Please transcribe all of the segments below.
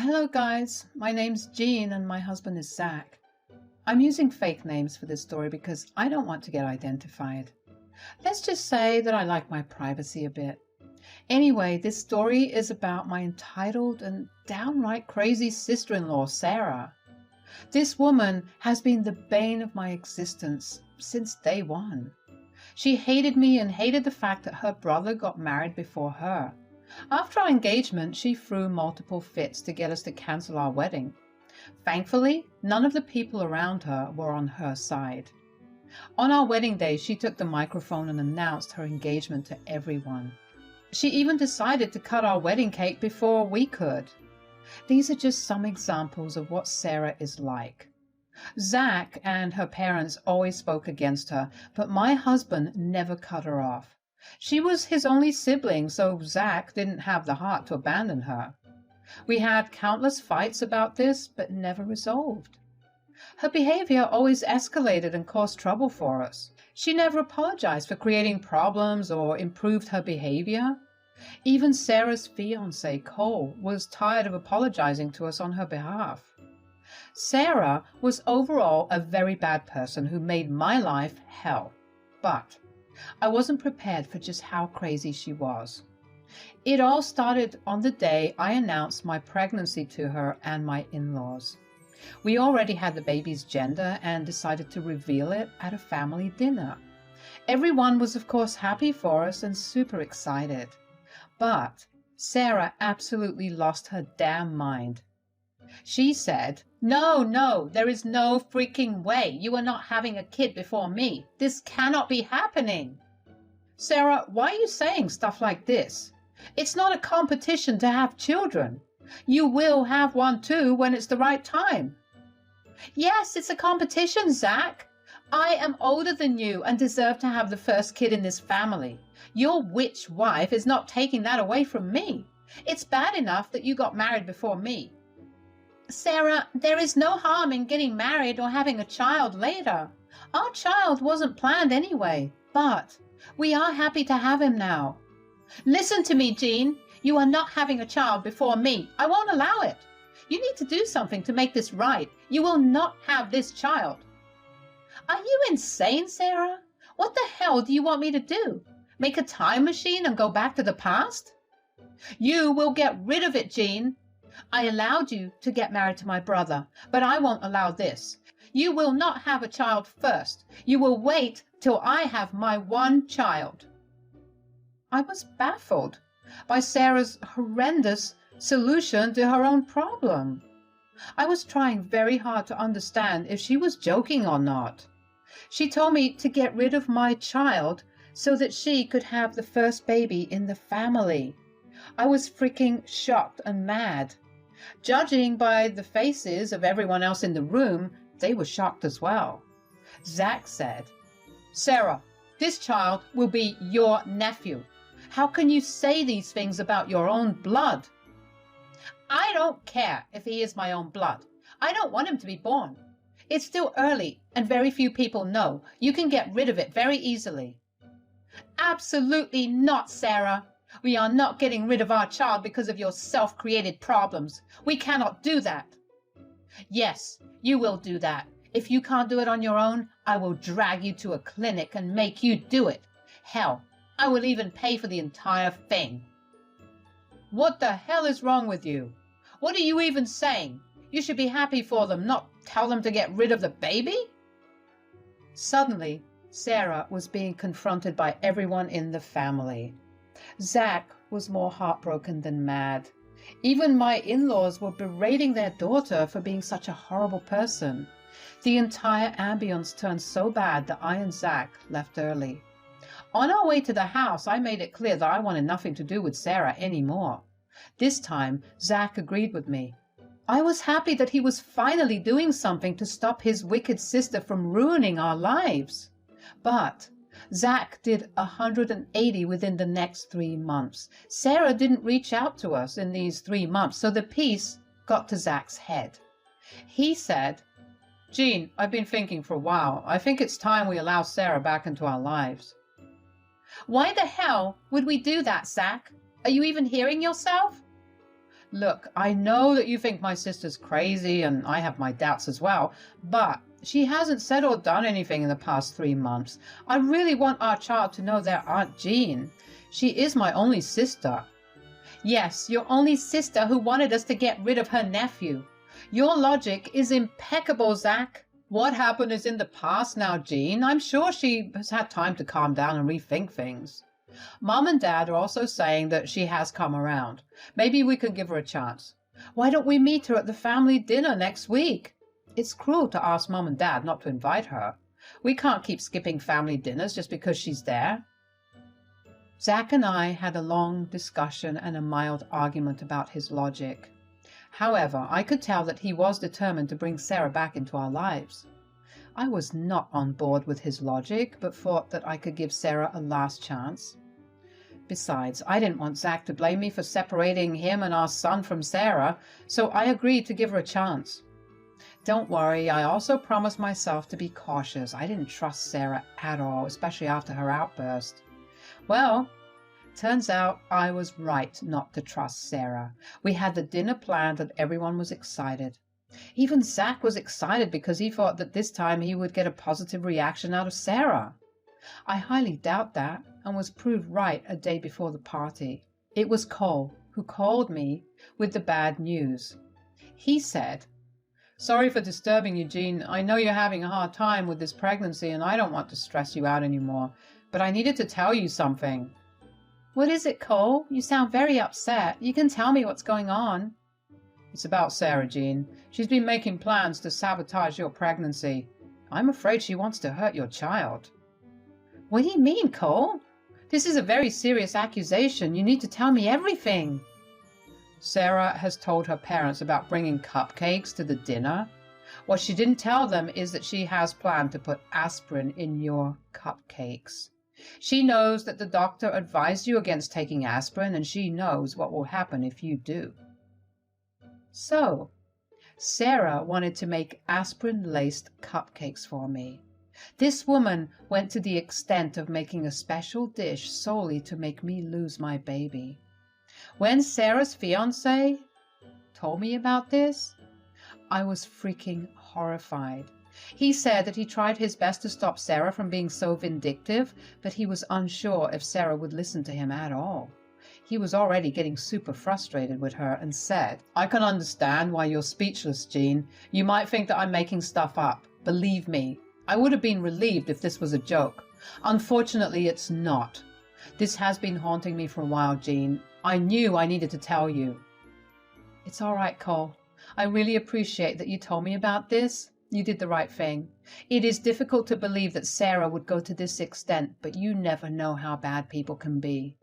Hello guys, my name's Jean and my husband is Zach. I'm using fake names for this story because I don't want to get identified. Let's just say that I like my privacy a bit. Anyway, this story is about my entitled and downright crazy sister-in-law, Sarah. This woman has been the bane of my existence since day one. She hated me and hated the fact that her brother got married before her. After our engagement, she threw multiple fits to get us to cancel our wedding. Thankfully, none of the people around her were on her side. On our wedding day, she took the microphone and announced her engagement to everyone. She even decided to cut our wedding cake before we could. These are just some examples of what Sarah is like. Zach and her parents always spoke against her, but my husband never cut her off. She was his only sibling, so Zach didn't have the heart to abandon her. We had countless fights about this, but never resolved. Her behavior always escalated and caused trouble for us. She never apologized for creating problems or improved her behavior. Even Sarah's fiancé, Cole, was tired of apologizing to us on her behalf. Sarah was overall a very bad person who made my life hell, but I wasn't prepared for just how crazy she was. It all started on the day I announced my pregnancy to her and my in-laws. We already had the baby's gender and decided to reveal it at a family dinner. Everyone was of course happy for us and super excited. But Sarah absolutely lost her damn mind. She said, No, there is no freaking way. You are not having a kid before me. This cannot be happening. Sarah, why are you saying stuff like this? It's not a competition to have children. You will have one too when it's the right time. Yes, it's a competition, Zach. I am older than you and deserve to have the first kid in this family. Your witch wife is not taking that away from me. It's bad enough that you got married before me. Sarah, there is no harm in getting married or having a child later. Our child wasn't planned anyway, but we are happy to have him now. Listen to me, Jean. You are not having a child before me. I won't allow it. You need to do something to make this right. You will not have this child. Are you insane, Sarah? What the hell do you want me to do? Make a time machine and go back to the past? You will get rid of it, Jean. I allowed you to get married to my brother, but I won't allow this. You will not have a child first. You will wait till I have my one child. I was baffled by Sarah's horrendous solution to her own problem. I was trying very hard to understand if she was joking or not. She told me to get rid of my child so that she could have the first baby in the family. I was freaking shocked and mad. Judging by the faces of everyone else in the room, they were shocked as well. Zach said, Sarah, this child will be your nephew. How can you say these things about your own blood? I don't care if he is my own blood. I don't want him to be born. It's still early and very few people know. You can get rid of it very easily. Absolutely not, Sarah. We are not getting rid of our child because of your self-created problems. We cannot do that. Yes, you will do that. If you can't do it on your own, I will drag you to a clinic and make you do it. Hell, I will even pay for the entire thing. What the hell is wrong with you? What are you even saying? You should be happy for them, not tell them to get rid of the baby? Suddenly, Sarah was being confronted by everyone in the family. Zach was more heartbroken than mad. Even my in-laws were berating their daughter for being such a horrible person. The entire ambience turned so bad that I and Zach left early. On our way to the house, I made it clear that I wanted nothing to do with Sarah anymore. This time, Zach agreed with me. I was happy that he was finally doing something to stop his wicked sister from ruining our lives. But Zach did 180 within the next 3 months. Sarah didn't reach out to us in these 3 months, so the piece got to Zach's head. He said, Jean, I've been thinking for a while. I think it's time we allow Sarah back into our lives. Why the hell would we do that, Zach? Are you even hearing yourself? Look, I know that you think my sister's crazy and I have my doubts as well, but she hasn't said or done anything in the past 3 months. I really want our child to know their Aunt Jean. She is my only sister. Yes, your only sister who wanted us to get rid of her nephew. Your logic is impeccable, Zach. What happened is in the past now, Jean. I'm sure she has had time to calm down and rethink things. Mom and Dad are also saying that she has come around. Maybe we could give her a chance. Why don't we meet her at the family dinner next week? It's cruel to ask Mom and Dad not to invite her. We can't keep skipping family dinners just because she's there. Zach and I had a long discussion and a mild argument about his logic. However, I could tell that he was determined to bring Sarah back into our lives. I was not on board with his logic, but thought that I could give Sarah a last chance. Besides, I didn't want Zach to blame me for separating him and our son from Sarah, so I agreed to give her a chance. Don't worry, I also promised myself to be cautious. I didn't trust Sarah at all, especially after her outburst. Well, turns out I was right not to trust Sarah. We had the dinner planned and everyone was excited. Even Zach was excited because he thought that this time he would get a positive reaction out of Sarah. I highly doubt that and was proved right a day before the party. It was Cole who called me with the bad news. He said, "Sorry for disturbing you, Jean. I know you're having a hard time with this pregnancy and I don't want to stress you out anymore, but I needed to tell you something." "What is it, Cole? You sound very upset. You can tell me what's going on." "It's about Sarah, Jean. She's been making plans to sabotage your pregnancy. I'm afraid she wants to hurt your child." "What do you mean, Cole? This is a very serious accusation. You need to tell me everything." "Sarah has told her parents about bringing cupcakes to the dinner. What she didn't tell them is that she has planned to put aspirin in your cupcakes. She knows that the doctor advised you against taking aspirin, and she knows what will happen if you do." So, Sarah wanted to make aspirin-laced cupcakes for me. This woman went to the extent of making a special dish solely to make me lose my baby. When Sarah's fiancé told me about this, I was freaking horrified. He said that he tried his best to stop Sarah from being so vindictive, but he was unsure if Sarah would listen to him at all. He was already getting super frustrated with her and said, "I can understand why you're speechless, Jean. You might think that I'm making stuff up. Believe me, I would have been relieved if this was a joke. Unfortunately, it's not. This has been haunting me for a while, Jean. I knew I needed to tell you." "It's all right, Cole. I really appreciate that you told me about this. You did the right thing. It is difficult to believe that Sarah would go to this extent, but you never know how bad people can be."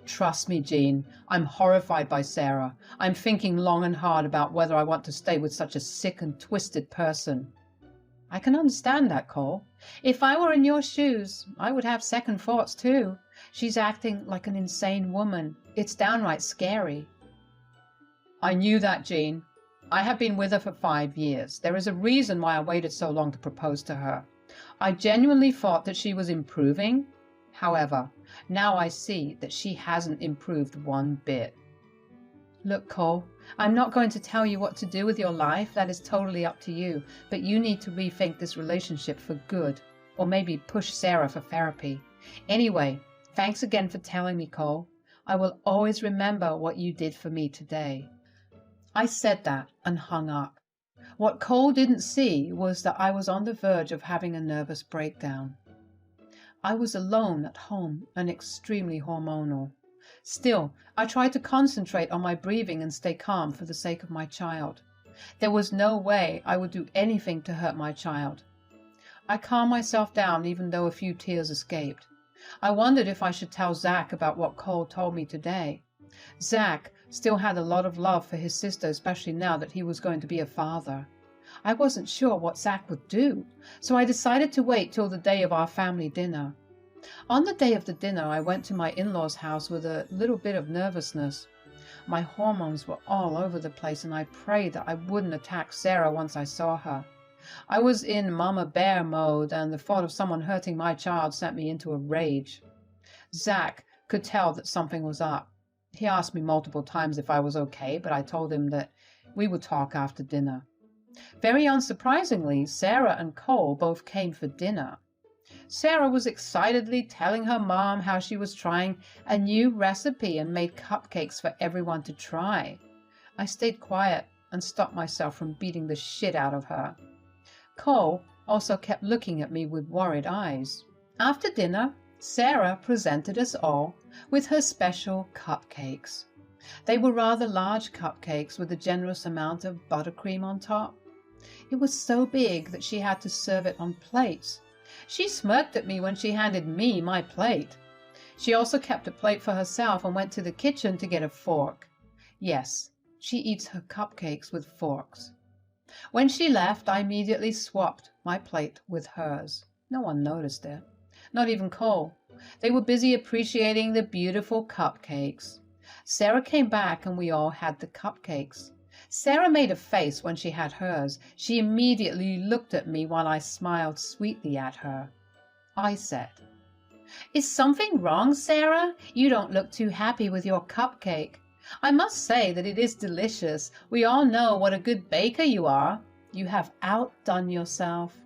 "Trust me, Jean. I'm horrified by Sarah. I'm thinking long and hard about whether I want to stay with such a sick and twisted person." "I can understand that, Cole. If I were in your shoes, I would have second thoughts too. She's acting like an insane woman. It's downright scary." "I knew that, Jean. I have been with her for 5 years. There is a reason why I waited so long to propose to her. I genuinely thought that she was improving. However, now I see that she hasn't improved one bit." "Look, Cole, I'm not going to tell you what to do with your life. That is totally up to you. But you need to rethink this relationship for good. Or maybe push Sarah for therapy. Anyway, thanks again for telling me, Cole. I will always remember what you did for me today." I said that and hung up. What Cole didn't see was that I was on the verge of having a nervous breakdown. I was alone at home and extremely hormonal. Still, I tried to concentrate on my breathing and stay calm for the sake of my child. There was no way I would do anything to hurt my child. I calmed myself down even though a few tears escaped. I wondered if I should tell Zach about what Cole told me today. Zach still had a lot of love for his sister, especially now that he was going to be a father. I wasn't sure what Zach would do, so I decided to wait till the day of our family dinner. On the day of the dinner, I went to my in-laws' house with a little bit of nervousness. My hormones were all over the place, and I prayed that I wouldn't attack Sarah once I saw her. I was in Mama Bear mode, and the thought of someone hurting my child sent me into a rage. Zach could tell that something was up. He asked me multiple times if I was okay, but I told him that we would talk after dinner. Very unsurprisingly, Sarah and Cole both came for dinner. Sarah was excitedly telling her mom how she was trying a new recipe and made cupcakes for everyone to try. I stayed quiet and stopped myself from beating the shit out of her. Cole also kept looking at me with worried eyes. After dinner, Sarah presented us all with her special cupcakes. They were rather large cupcakes with a generous amount of buttercream on top. It was so big that she had to serve it on plates. She smirked at me when she handed me my plate. She also kept a plate for herself and went to the kitchen to get a fork. Yes, she eats her cupcakes with forks. When she left, I immediately swapped my plate with hers. No one noticed it. Not even Cole. They were busy appreciating the beautiful cupcakes. Sarah came back and we all had the cupcakes. Sarah made a face when she had hers. She immediately looked at me while I smiled sweetly at her. I said, "Is something wrong, Sarah? You don't look too happy with your cupcake. I must say that it is delicious. We all know what a good baker you are. You have outdone yourself."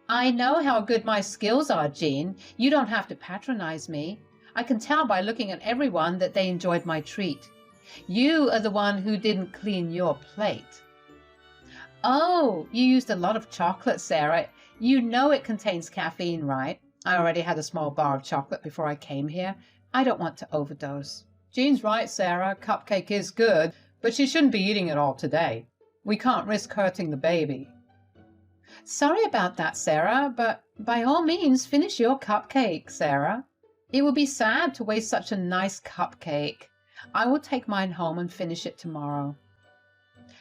"I know how good my skills are, Jean. You don't have to patronize me. I can tell by looking at everyone that they enjoyed my treat. You are the one who didn't clean your plate." "Oh, you used a lot of chocolate, Sarah. You know it contains caffeine, right? I already had a small bar of chocolate before I came here. I don't want to overdose." "Jean's right, Sarah. Cupcake is good, but she shouldn't be eating it all today. We can't risk hurting the baby." "Sorry about that, Sarah, but by all means finish your cupcake, Sarah. It would be sad to waste such a nice cupcake. I will take mine home and finish it tomorrow."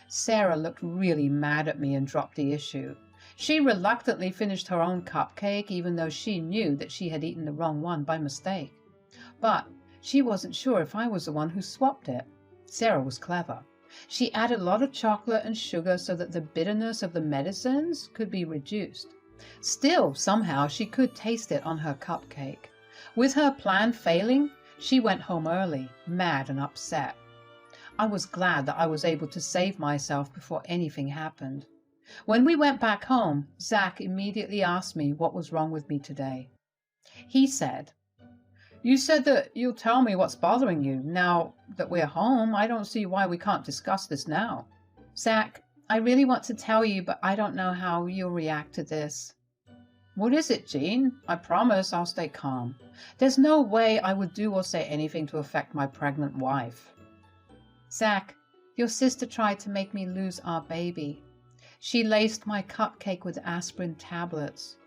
Sarah looked really mad at me and dropped the issue. She reluctantly finished her own cupcake, even though she knew that she had eaten the wrong one by mistake. But she wasn't sure if I was the one who swapped it. Sarah was clever. She added a lot of chocolate and sugar so that the bitterness of the medicines could be reduced. Still, somehow, she could taste it on her cupcake. With her plan failing, she went home early, mad and upset. I was glad that I was able to save myself before anything happened. When we went back home, Zach immediately asked me what was wrong with me today. He said, "You said that you'll tell me what's bothering you. Now that we're home, I don't see why we can't discuss this now." "Zach, I really want to tell you, but I don't know how you'll react to this." "What is it, Jean? I promise I'll stay calm. There's no way I would do or say anything to affect my pregnant wife." "Zach, your sister tried to make me lose our baby. She laced my cupcake with aspirin tablets.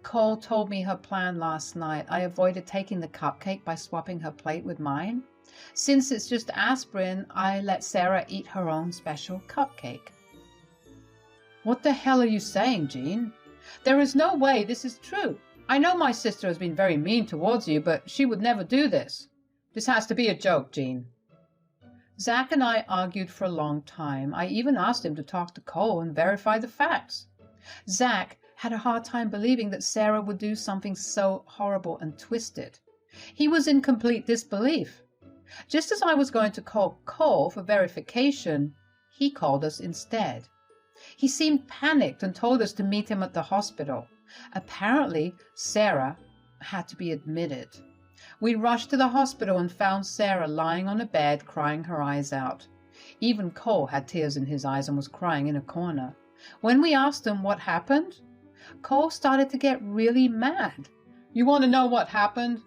Cole told me her plan last night. I avoided taking the cupcake by swapping her plate with mine. Since it's just aspirin, I let Sarah eat her own special cupcake." "What the hell are you saying, Jean? There is no way this is true. I know my sister has been very mean towards you, but she would never do this. This has to be a joke, Jean." Zach and I argued for a long time. I even asked him to talk to Cole and verify the facts. Zach had a hard time believing that Sarah would do something so horrible and twisted. He was in complete disbelief. Just as I was going to call Cole for verification, he called us instead. He seemed panicked and told us to meet him at the hospital. Apparently, Sarah had to be admitted. We rushed to the hospital and found Sarah lying on a bed, crying her eyes out. Even Cole had tears in his eyes and was crying in a corner. When we asked him what happened, Cole started to get really mad. "You want to know what happened?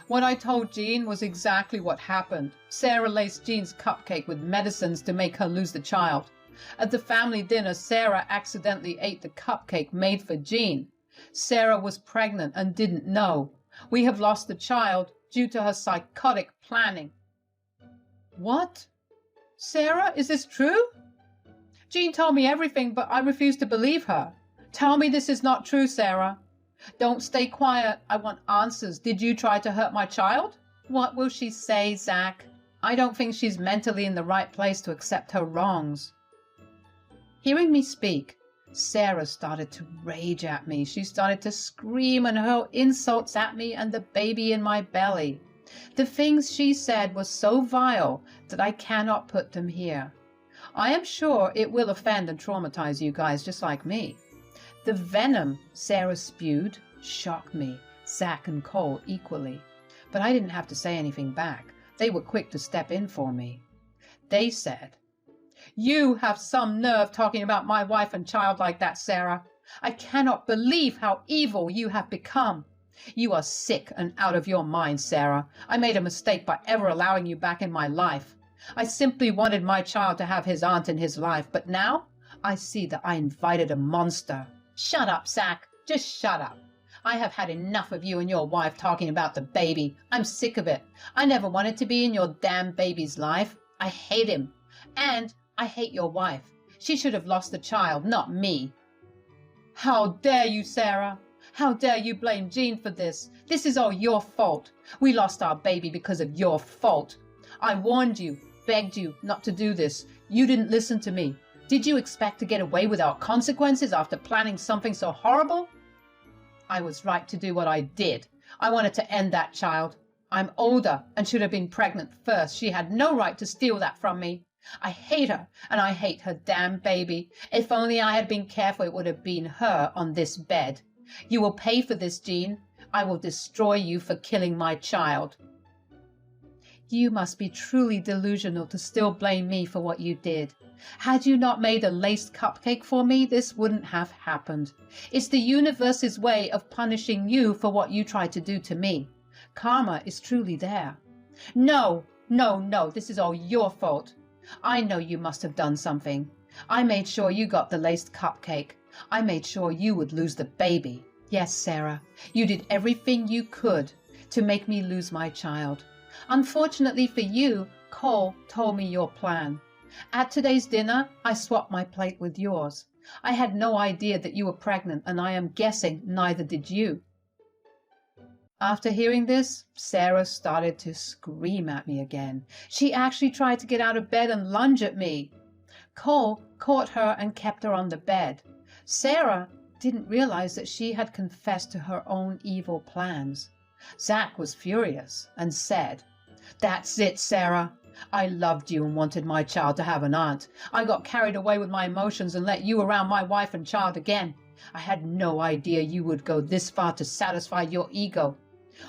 What I told Jean was exactly what happened. Sarah laced Jean's cupcake with medicines to make her lose the child. At the family dinner, Sarah accidentally ate the cupcake made for Jean. Sarah was pregnant and didn't know. We have lost the child due to her psychotic planning." "What? Sarah, is this true?" "Jean told me everything, but I refuse to believe her. Tell me this is not true, Sarah. Don't stay quiet. I want answers. Did you try to hurt my child?" "What will she say, Zach? I don't think she's mentally in the right place to accept her wrongs." Hearing me speak, Sarah started to rage at me. She started to scream and hurl insults at me and the baby in my belly. The things she said were so vile that I cannot put them here. I am sure it will offend and traumatize you guys just like me. The venom Sarah spewed shocked me, Zach and Cole equally. But I didn't have to say anything back. They were quick to step in for me. They said, "You have some nerve talking about my wife and child like that, Sarah. I cannot believe how evil you have become. You are sick and out of your mind, Sarah. I made a mistake by ever allowing you back in my life. I simply wanted my child to have his aunt in his life, but now I see that I invited a monster." Shut up, Zach. Just shut up. I have had enough of you and your wife talking about the baby. I'm sick of it. I never wanted to be in your damn baby's life. I hate him. And I hate your wife. She should have lost the child, not me. How dare you, Sarah? How dare you blame Jean for this? This is all your fault. We lost our baby because of your fault. I warned you, begged you not to do this. You didn't listen to me. Did you expect to get away without consequences after planning something so horrible? I was right to do what I did. I wanted to end that child. I'm older and should have been pregnant first. She had no right to steal that from me. I hate her, and I hate her damn baby. If only I had been careful, it would have been her on this bed. You will pay for this, Jean. I will destroy you for killing my child. You must be truly delusional to still blame me for what you did. Had you not made a laced cupcake for me, this wouldn't have happened. It's the universe's way of punishing you for what you tried to do to me. Karma is truly there. No, no, no, this is all your fault. I know you must have done something. I made sure you got the laced cupcake. I made sure you would lose the baby. Yes, Sarah, you did everything you could to make me lose my child. Unfortunately for you, Cole told me your plan. At today's dinner, I swapped my plate with yours. I had no idea that you were pregnant, and I am guessing neither did you. After hearing this, Sarah started to scream at me again. She actually tried to get out of bed and lunge at me. Cole caught her and kept her on the bed. Sarah didn't realize that she had confessed to her own evil plans. Zach was furious and said, "That's it, Sarah. I loved you and wanted my child to have an aunt. I got carried away with my emotions and let you around my wife and child again. I had no idea you would go this far to satisfy your ego.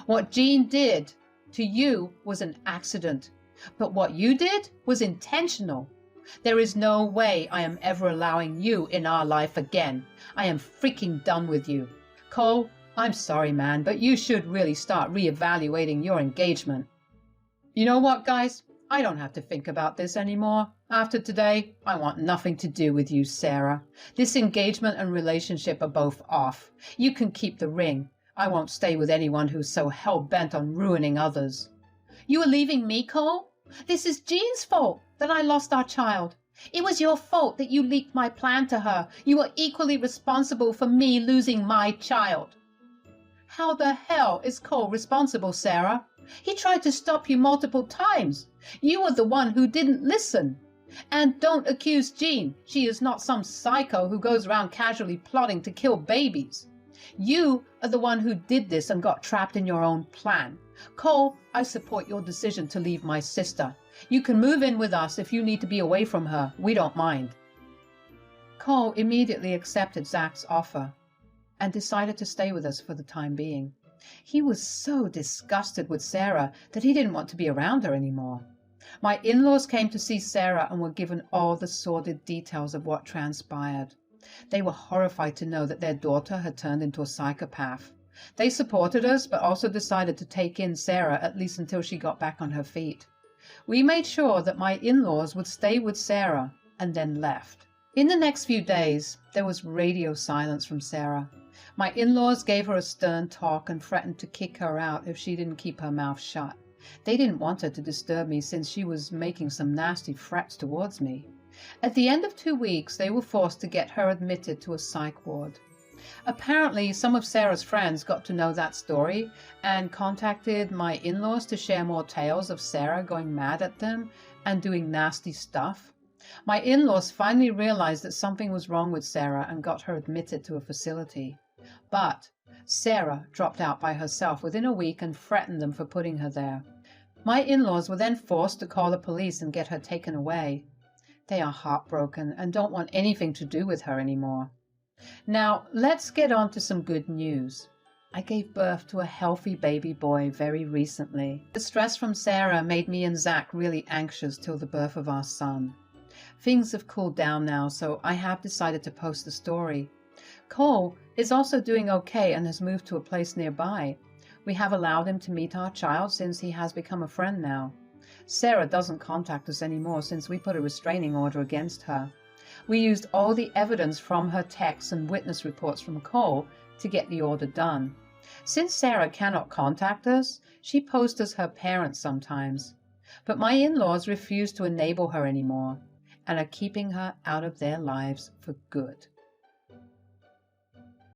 What Jean did to you was an accident, but what you did was intentional. There is no way I am ever allowing you in our life again. I am freaking done with you. Cole, I'm sorry, man, but you should really start reevaluating your engagement." You know what, guys? I don't have to think about this anymore. After today, I want nothing to do with you, Sarah. This engagement and relationship are both off. You can keep the ring. I won't stay with anyone who's so hell-bent on ruining others. You are leaving me, Cole? This is Jean's fault that I lost our child. It was your fault that you leaked my plan to her. You are equally responsible for me losing my child. How the hell is Cole responsible, Sarah? He tried to stop you multiple times. You were the one who didn't listen. And don't accuse Jean. She is not some psycho who goes around casually plotting to kill babies. You are the one who did this and got trapped in your own plan. Cole, I support your decision to leave my sister. You can move in with us if you need to be away from her. We don't mind. Cole immediately accepted Zach's offer and decided to stay with us for the time being. He was so disgusted with Sarah that he didn't want to be around her anymore. My in-laws came to see Sarah and were given all the sordid details of what transpired. They were horrified to know that their daughter had turned into a psychopath. They supported us, but also decided to take in Sarah at least until she got back on her feet. We made sure that my in-laws would stay with Sarah and then left. In the next few days, there was radio silence from Sarah. My in-laws gave her a stern talk and threatened to kick her out if she didn't keep her mouth shut. They didn't want her to disturb me since she was making some nasty threats towards me. At the end of 2 weeks, they were forced to get her admitted to a psych ward. Apparently, some of Sarah's friends got to know that story and contacted my in-laws to share more tales of Sarah going mad at them and doing nasty stuff. My in-laws finally realized that something was wrong with Sarah and got her admitted to a facility. But Sarah dropped out by herself within a week and threatened them for putting her there. My in-laws were then forced to call the police and get her taken away. They are heartbroken and don't want anything to do with her anymore. Now, let's get on to some good news. I gave birth to a healthy baby boy very recently. The stress from Sarah made me and Zach really anxious till the birth of our son. Things have cooled down now, so I have decided to post the story. Cole is also doing okay and has moved to a place nearby. We have allowed him to meet our child since he has become a friend now. Sarah doesn't contact us anymore since we put a restraining order against her. We used all the evidence from her texts and witness reports from Cole to get the order done. Since Sarah cannot contact us, she posts as her parents sometimes. But my in-laws refuse to enable her anymore and are keeping her out of their lives for good.